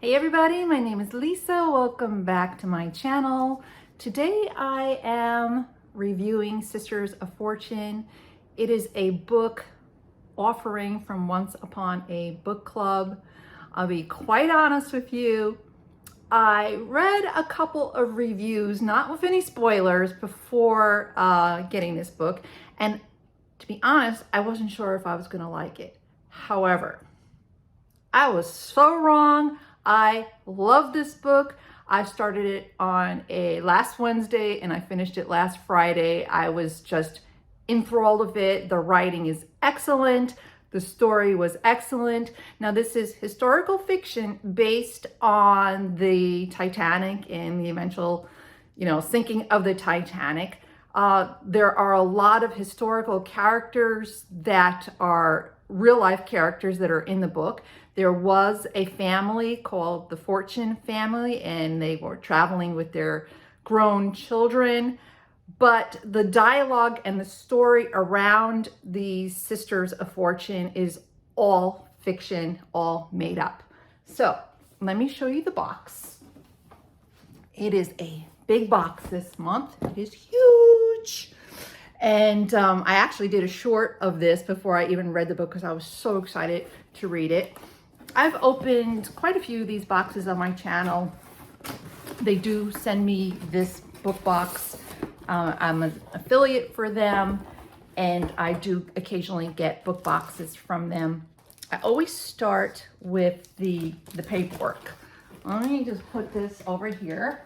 Hey everybody, my name is Lisa. Welcome back to my channel. Today I am reviewing Sisters of Fortune. It is a book offering from Once Upon a Book Club. I'll be quite honest with you. I read a couple of reviews, not with any spoilers, before getting this book. And to be honest, I wasn't sure if I was going to like it. However, I was so wrong. I love this book. I started it on last Wednesday and I finished it last Friday. I was just enthralled with it. The writing is excellent. The story was excellent. Now this is historical fiction based on the Titanic and the eventual, sinking of the Titanic. There are a lot of historical characters that are real life characters that are in the book. There was a family called the Fortune family, and they were traveling with their grown children. But the dialogue and the story around the Sisters of Fortune is all fiction, all made up. So let me show you the box. It is a big box this month. It is huge. And I actually did a short of this before I even read the book because I was so excited to read it. I've opened quite a few of these boxes on my channel. They do send me this book box. I'm an affiliate for them, and I do occasionally get book boxes from them. I always start with the paperwork. Let me just put this over here.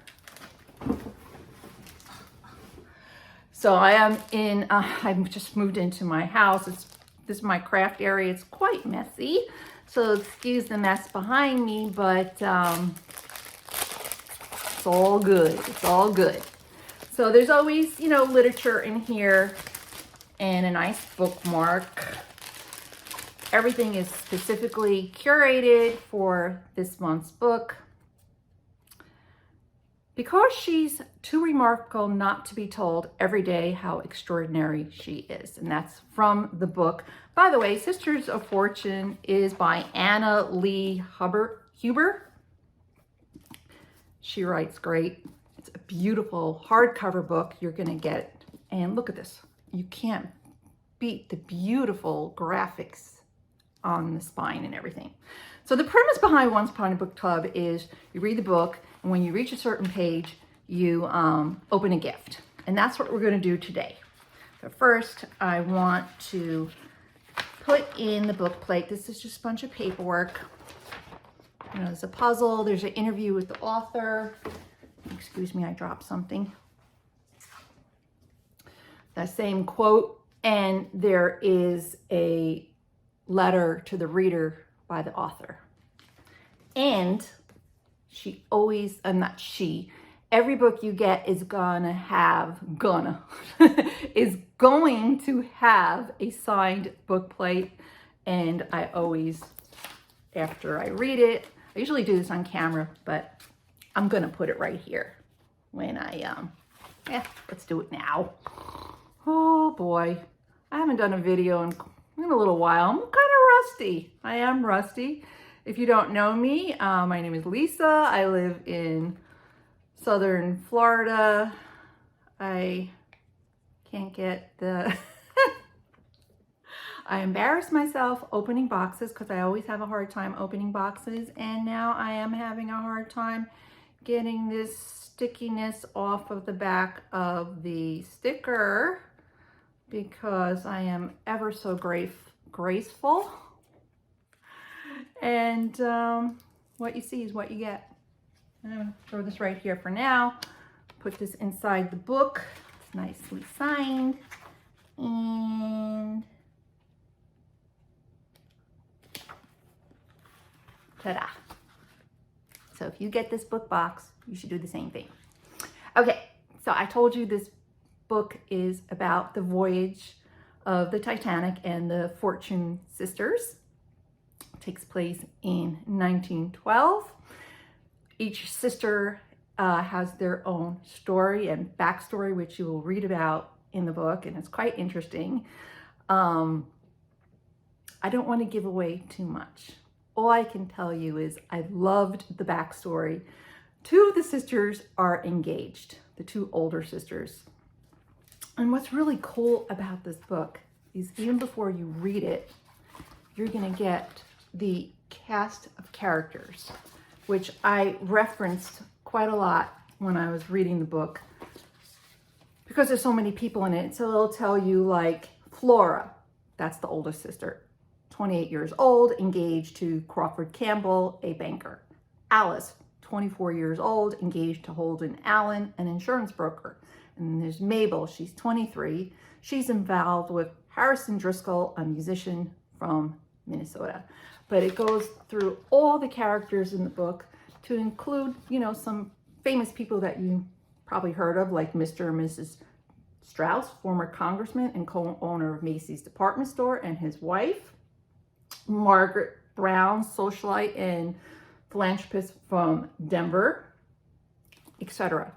So I am in, I've just moved into my house. This is my craft area. It's quite messy. So excuse the mess behind me, but it's all good. It's all good. So there's always, literature in here and a nice bookmark. Everything is specifically curated for this month's book. Because she's too remarkable not to be told every day how extraordinary she is. And that's from the book. By the way, Sisters of Fortune is by Anna Lee Huber. She writes great. It's a beautiful hardcover book. You're going to get it. And look at this. You can't beat the beautiful graphics on the spine and everything. So the premise behind Once Upon a Book Club is you read the book, and when you reach a certain page, you open a gift. And that's what we're going to do today. But first, I want to put in the book plate. This is just a bunch of paperwork. There's a puzzle. There's an interview with the author. Excuse me, I dropped something. That same quote. And there is a letter to the reader by the author. And every book you get is going to have a signed book plate. And I always, after I read it, I usually do this on camera, but I'm going to put it right here when let's do it now. Oh boy, I haven't done a video in a little while. I'm kind of rusty. I am rusty. If you don't know me, my name is Lisa. I live in Southern Florida. I can't get the... I embarrass myself opening boxes because I always have a hard time opening boxes. And now I am having a hard time getting this stickiness off of the back of the sticker because I am ever so graceful. And what you see is what you get. I'm going to throw this right here for now. Put this inside the book. It's nicely signed. And ta-da. So if you get this book box, you should do the same thing. Okay, so I told you this book is about the voyage of the Titanic and the Fortune sisters. Takes place in 1912. Each sister has their own story and backstory, which you will read about in the book, and it's quite interesting. I don't want to give away too much, all I can tell you is I loved the backstory. Two of the sisters are engaged, the two older sisters. And what's really cool about this book is even before you read it, you're going to get the cast of characters, which I referenced quite a lot when I was reading the book because there's so many people in it. So it'll tell you like Flora, that's the oldest sister, 28 years old, engaged to Crawford Campbell, a banker. Alice, 24 years old, engaged to Holden Allen, an insurance broker. And then there's Mabel, she's 23. She's involved with Harrison Driscoll, a musician from Minnesota. But it goes through all the characters in the book to include, you know, some famous people that you probably heard of, like Mr. and Mrs. Strauss, former congressman and co-owner of Macy's department store, and his wife, Margaret Brown, socialite and philanthropist from Denver, etc.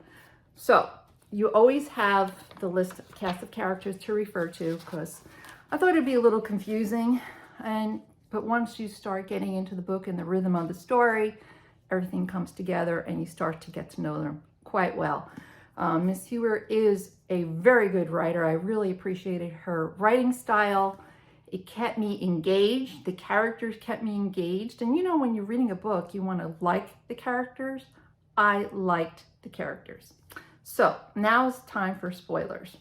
So you always have the list of cast of characters to refer to because I thought it'd be a little confusing, but once you start getting into the book and the rhythm of the story, everything comes together and you start to get to know them quite well. Miss Hewer is a very good writer. I really appreciated her writing style. It kept me engaged. The characters kept me engaged. And you know, when you're reading a book, you want to like the characters. I liked the characters. So now it's time for spoilers.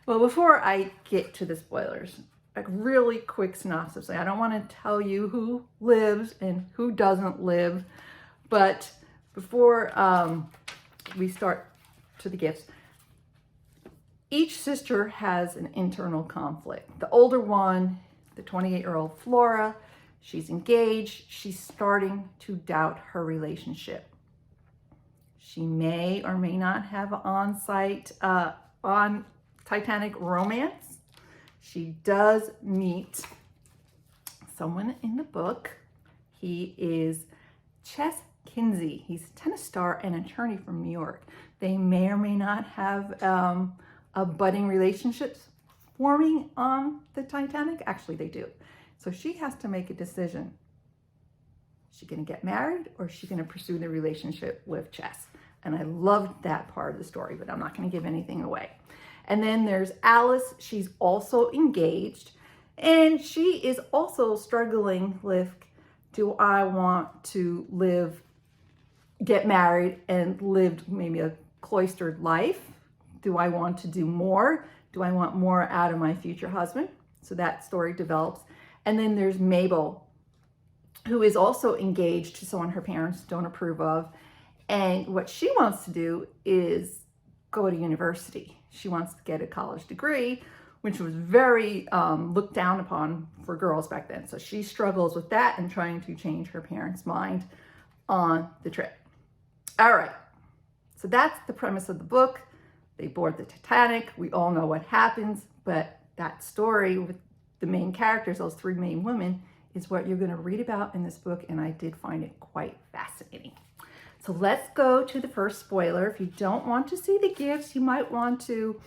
Well, before I get to the spoilers, a really quick synopsis. I don't want to tell you who lives and who doesn't live, but before we start to the gifts, each sister has an internal conflict. The older one, the 28-year-old Flora, she's engaged. She's starting to doubt her relationship. She may or may not have on-site, on Titanic romance. She does meet someone in the book. He is Ches Kinsey. He's a tennis star and attorney from New York. They may or may not have a budding relationships forming on the Titanic. Actually, they do. So she has to make a decision. Is she going to get married or is she going to pursue the relationship with Ches? And I loved that part of the story, but I'm not going to give anything away. And then there's Alice. She's also engaged and she is also struggling with, do I want to get married and live maybe a cloistered life? Do I want to do more? Do I want more out of my future husband? So that story develops. And then there's Mabel, who is also engaged to someone her parents don't approve of. And what she wants to do is go to university. She wants to get a college degree, which was very looked down upon for girls back then. So she struggles with that and trying to change her parents' mind on the trip. All right, so that's the premise of the book. They board the Titanic. We all know what happens, but that story with the main characters, those three main women, is what you're going to read about in this book, and I did find it quite fascinating. So let's go to the first spoiler. If you don't want to see the gifts, you might want to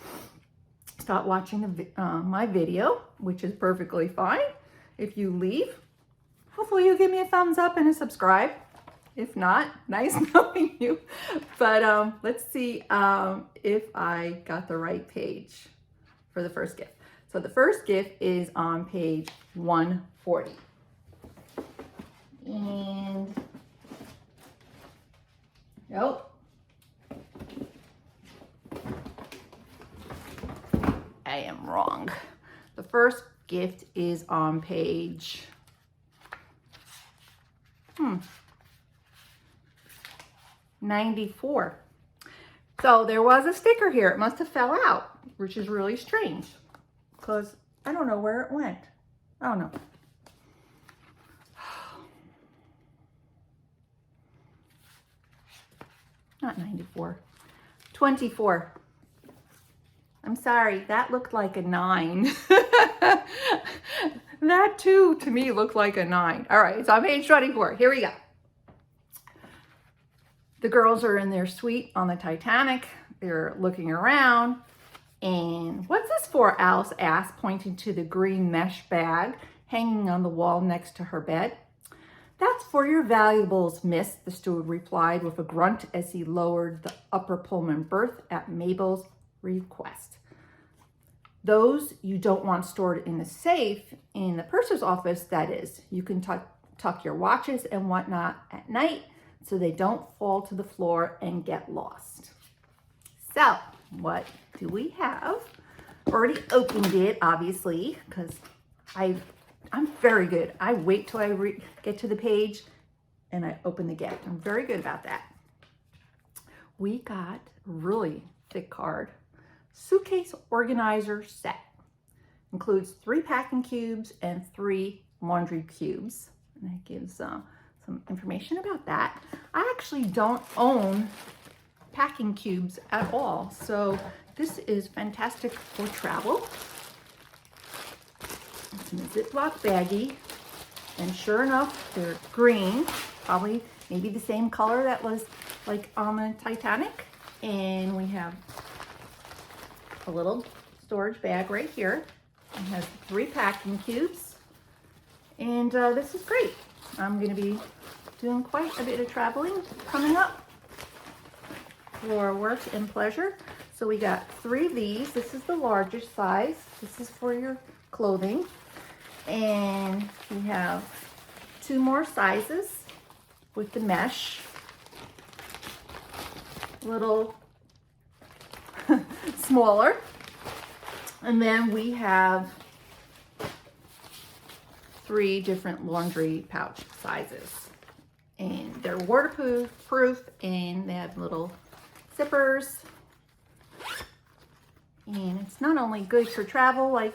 stop watching my video, which is perfectly fine. If you leave, hopefully you'll give me a thumbs up and a subscribe. If not, nice knowing you. But let's see if I got the right page for the first gift. So the first gift is on page 140. And nope. I am wrong. The first gift is on page 94. So there was a sticker here. It must have fell out, which is really strange because I don't know where it went. Oh no. Not 94, 24. I'm sorry, that looked like a 9. That too, to me, looked like a 9. All right, it's on page 24. Here we go. The girls are in their suite on the Titanic. They're looking around. And what's this for? Alice asked, pointing to the green mesh bag hanging on the wall next to her bed. "That's for your valuables, miss," the steward replied with a grunt as he lowered the upper Pullman berth at Mabel's request. "Those you don't want stored in the safe in the purser's office, that is. You can tuck your watches and whatnot at night so they don't fall to the floor and get lost." So, what do we have? Already opened it, obviously, because I'm very good. I wait till I get to the page and I open the gift. I'm very good about that. We got a really thick card. Suitcase organizer set. Includes 3 packing cubes and 3 laundry cubes. And it gives some information about that. I actually don't own packing cubes at all, so this is fantastic for travel. It's in a Ziploc baggie, and sure enough, they're green, probably maybe the same color that was like on the Titanic. And we have a little storage bag right here. It has 3 packing cubes, and this is great. I'm going to be doing quite a bit of traveling coming up for work and pleasure. So we got 3 of these. This is the largest size. This is for your clothing. And we have 2 more sizes with the mesh. Little smaller. And then we have 3 different laundry pouch sizes. And they're waterproof, and they have little zippers. And it's not only good for travel, like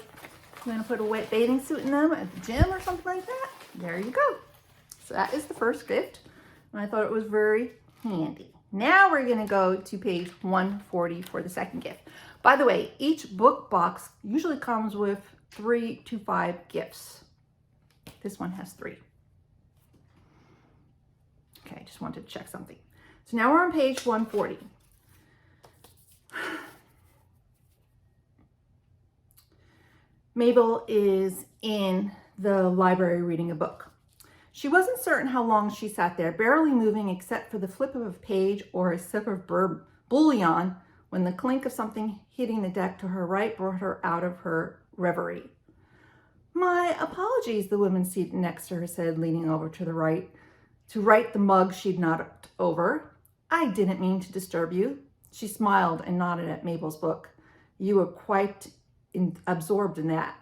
I'm going to put a wet bathing suit in them at the gym or something like that. There you go. So that is the first gift, and I thought it was very handy. Now we're going to go to page 140 for the second gift. By the way, each book box usually comes with 3 to 5 gifts. This one has 3. Okay, I just wanted to check something. So now we're on page 140. Mabel is in the library reading a book. She wasn't certain how long she sat there, barely moving except for the flip of a page or a sip of bouillon, when the clink of something hitting the deck to her right brought her out of her reverie. "My apologies," the woman seated next to her said, leaning over to the right to write the mug she'd knocked over. "I didn't mean to disturb you." She smiled and nodded at Mabel's book. "You were quite absorbed in that."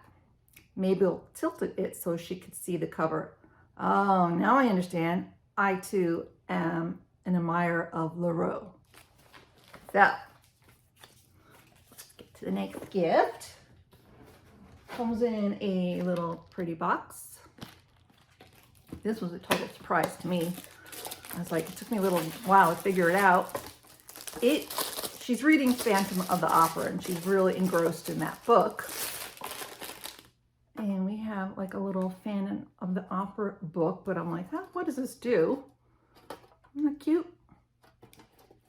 Mabel tilted it so she could see the cover. "Oh, now I understand. I too am an admirer of Leroux." So, let's get to the next gift. Comes in a little pretty box. This was a total surprise to me. I was like, it took me a little while to figure it out. She's reading Phantom of the Opera, and she's really engrossed in that book. And we have like a little Phantom of the Opera book, but I'm like, what does this do? Isn't that cute?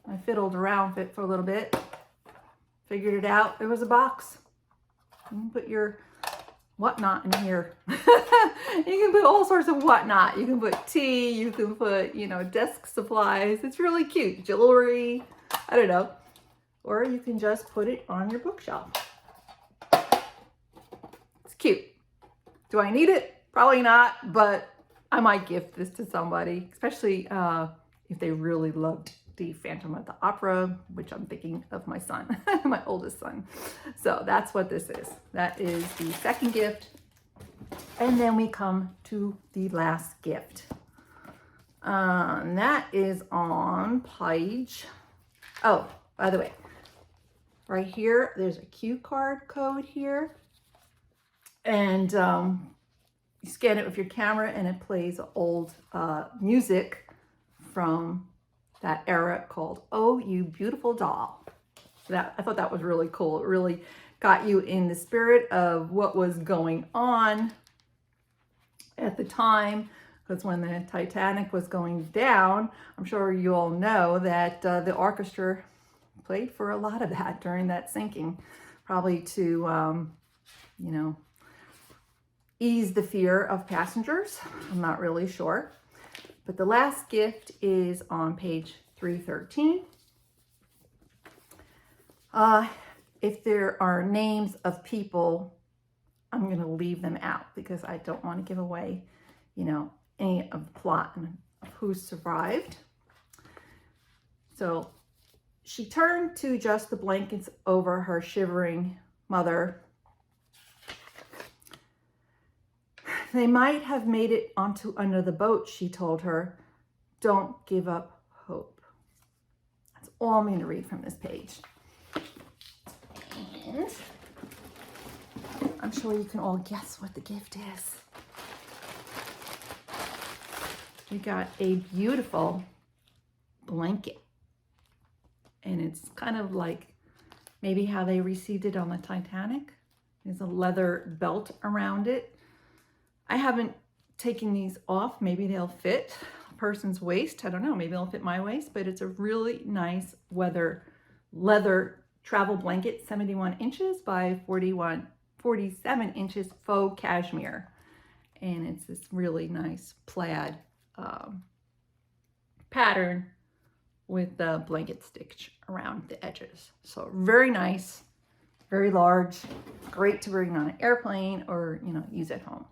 I fiddled around with it for a little bit, figured it out. There was a box. You can put your whatnot in here. You can put all sorts of whatnot. You can put tea, you can put, desk supplies. It's really cute. Jewelry, I don't know. Or you can just put it on your bookshelf. It's cute. Do I need it? Probably not, but I might gift this to somebody, especially if they really loved the Phantom of the Opera, which I'm thinking of my son, my oldest son. So that's what this is. That is the second gift. And then we come to the last gift. That is on page, oh, by the way, right here, there's a cue card code here. And you scan it with your camera and it plays old music from that era called "Oh, You Beautiful Doll." I thought that was really cool. It really got you in the spirit of what was going on at the time, because when the Titanic was going down, I'm sure you all know that the orchestra played for a lot of that during that sinking, probably to, ease the fear of passengers. I'm not really sure. But the last gift is on page 313. If there are names of people, I'm going to leave them out because I don't want to give away, you know, any of the plot and of who survived. So she turned to adjust the blankets over her shivering mother. They might have made it onto another boat, she told her. Don't give up hope. That's all I'm going to read from this page. And I'm sure you can all guess what the gift is. We got a beautiful blanket. And it's kind of like maybe how they received it on the Titanic. There's a leather belt around it. I haven't taken these off. Maybe they'll fit a person's waist. I don't know. Maybe they'll fit my waist, but it's a really nice leather travel blanket, 71 inches by 47 inches faux cashmere. And it's this really nice plaid pattern with the blanket stitch around the edges. So very nice, very large, great to bring on an airplane or, you know, use at home.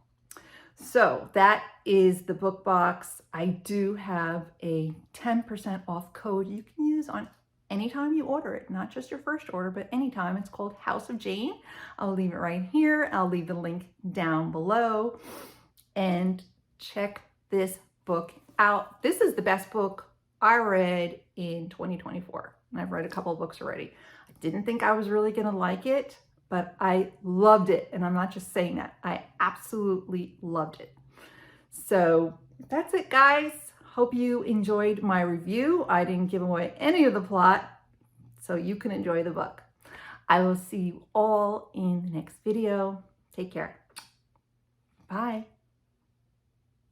So that is the book box. I do have a 10% off code you can use on anytime you order it, not just your first order, but anytime. It's called House of Jane. I'll leave it right here. I'll leave the link down below. And check this book out. This is the best book I read in 2024. And I've read a couple of books already. I didn't think I was really going to like it, but I loved it. And I'm not just saying that. I absolutely loved it. So that's it, guys. Hope you enjoyed my review. I didn't give away any of the plot, so you can enjoy the book. I will see you all in the next video. Take care. Bye.